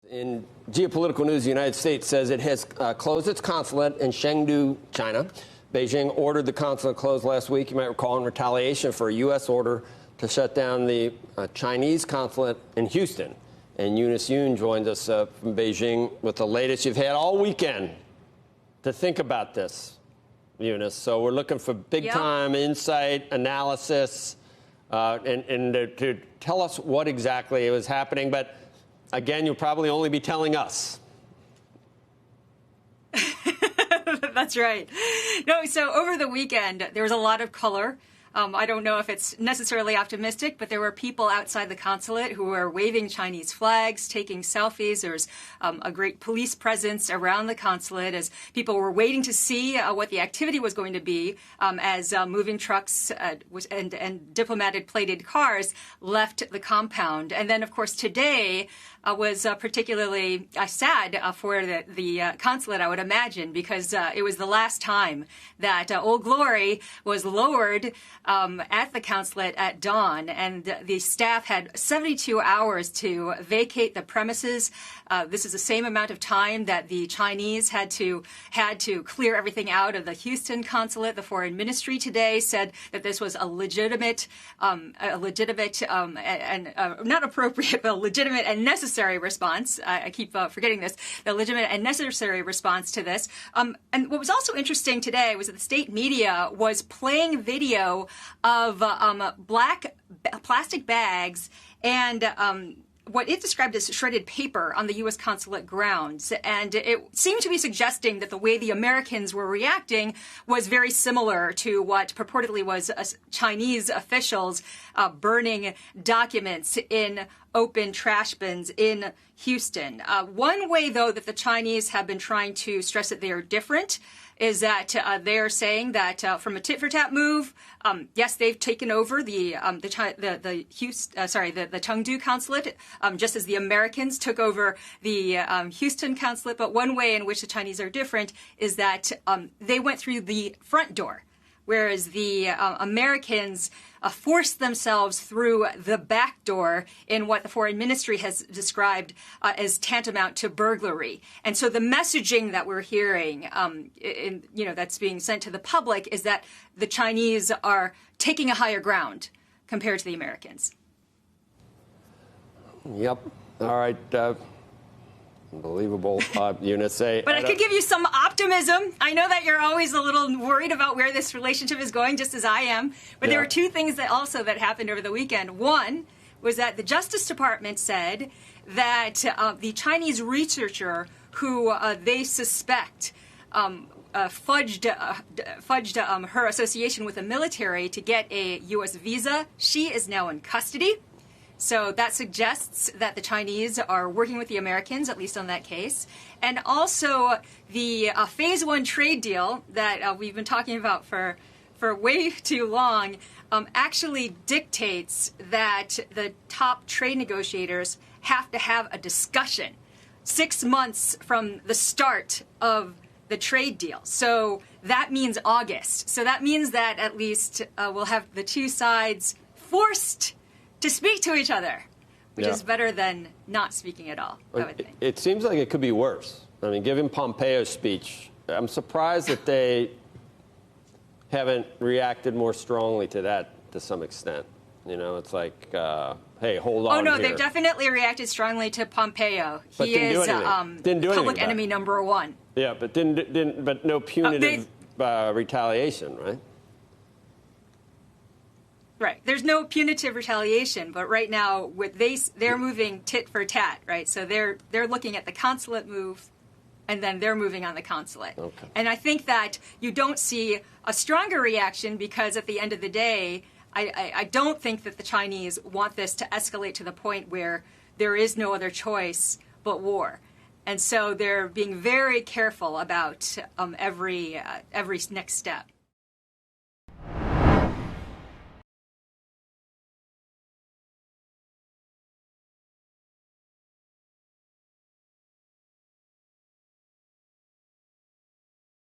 In geopolitical news, the United States says it has closed its consulate in Chengdu, China. Beijing ordered the consulate closed last week, you might recall, in retaliation for a U.S. order to shut down the Chinese consulate in Houston. And Yun joins us from Beijing with the latest. You've had all weekend to think about this, Eunice. So we're looking for big-time insight, analysis, and to tell us what exactly was happening. But again, you'll probably only be telling us. That's right. No, so over the weekend, there was a lot of color. I don't know if it's necessarily optimistic, but there were people outside the consulate who were waving Chinese flags, taking selfies. There's a great police presence around the consulate as people were waiting to see what the activity was going to be as moving trucks and diplomatic plated cars left the compound. And then, of course, today was particularly sad for the consulate, I would imagine, because it was the last time that Old Glory was lowered at the consulate at dawn, and the staff had 72 hours to vacate the premises. This is the same amount of time that the Chinese had to clear everything out of the Houston consulate. The foreign ministry today said that this was a legitimate and not appropriate, but a legitimate and necessary response. I keep forgetting this. The legitimate and necessary response to this. And what was also interesting today was that the state media was playing video of black plastic bags and what it described as shredded paper on the U.S. consulate grounds. And it seemed to be suggesting that the way the Americans were reacting was very similar to what purportedly was Chinese officials burning documents in open trash bins in Houston. One way, though, that the Chinese have been trying to stress that they are different is that they're saying that from a tit-for-tat move, yes, they've taken over the Chengdu consulate, just as the Americans took over the Houston consulate. But one way in which the Chinese are different is that they went through the front door, whereas the Americans forced themselves through the back door in what the foreign ministry has described as tantamount to burglary. And so the messaging that we're hearing, that's being sent to the public is that the Chinese are taking a higher ground compared to the Americans. Yep. All right. Unbelievable, Eunice. But I could give you some optimism. I know that you're always a little worried about where this relationship is going, just as I am. But there were two things that happened over the weekend. One was that the Justice Department said that the Chinese researcher who they suspect fudged her association with the military to get a U.S. visa, she is now in custody. So that suggests that the Chinese are working with the Americans, at least on that case. And also the Phase 1 trade deal that we've been talking about for way too long actually dictates that the top trade negotiators have to have a discussion 6 months from the start of the trade deal. So that means August. So that means that at least we'll have the two sides forced to speak to each other, which is better than not speaking at all, I would think. It seems like it could be worse. I mean, given Pompeo's speech, I'm surprised that they haven't reacted more strongly to that to some extent. You know, it's like, hey, hold on. Oh, no, here. they've definitely reacted strongly to Pompeo. But he is public enemy number one. Yeah, but but no punitive retaliation, right? Right. There's no punitive retaliation, but right now they're moving tit for tat, right? So they're looking at the consulate move, and then they're moving on the consulate. Okay. And I think that you don't see a stronger reaction because at the end of the day, I don't think that the Chinese want this to escalate to the point where there is no other choice but war. And so they're being very careful about every next step.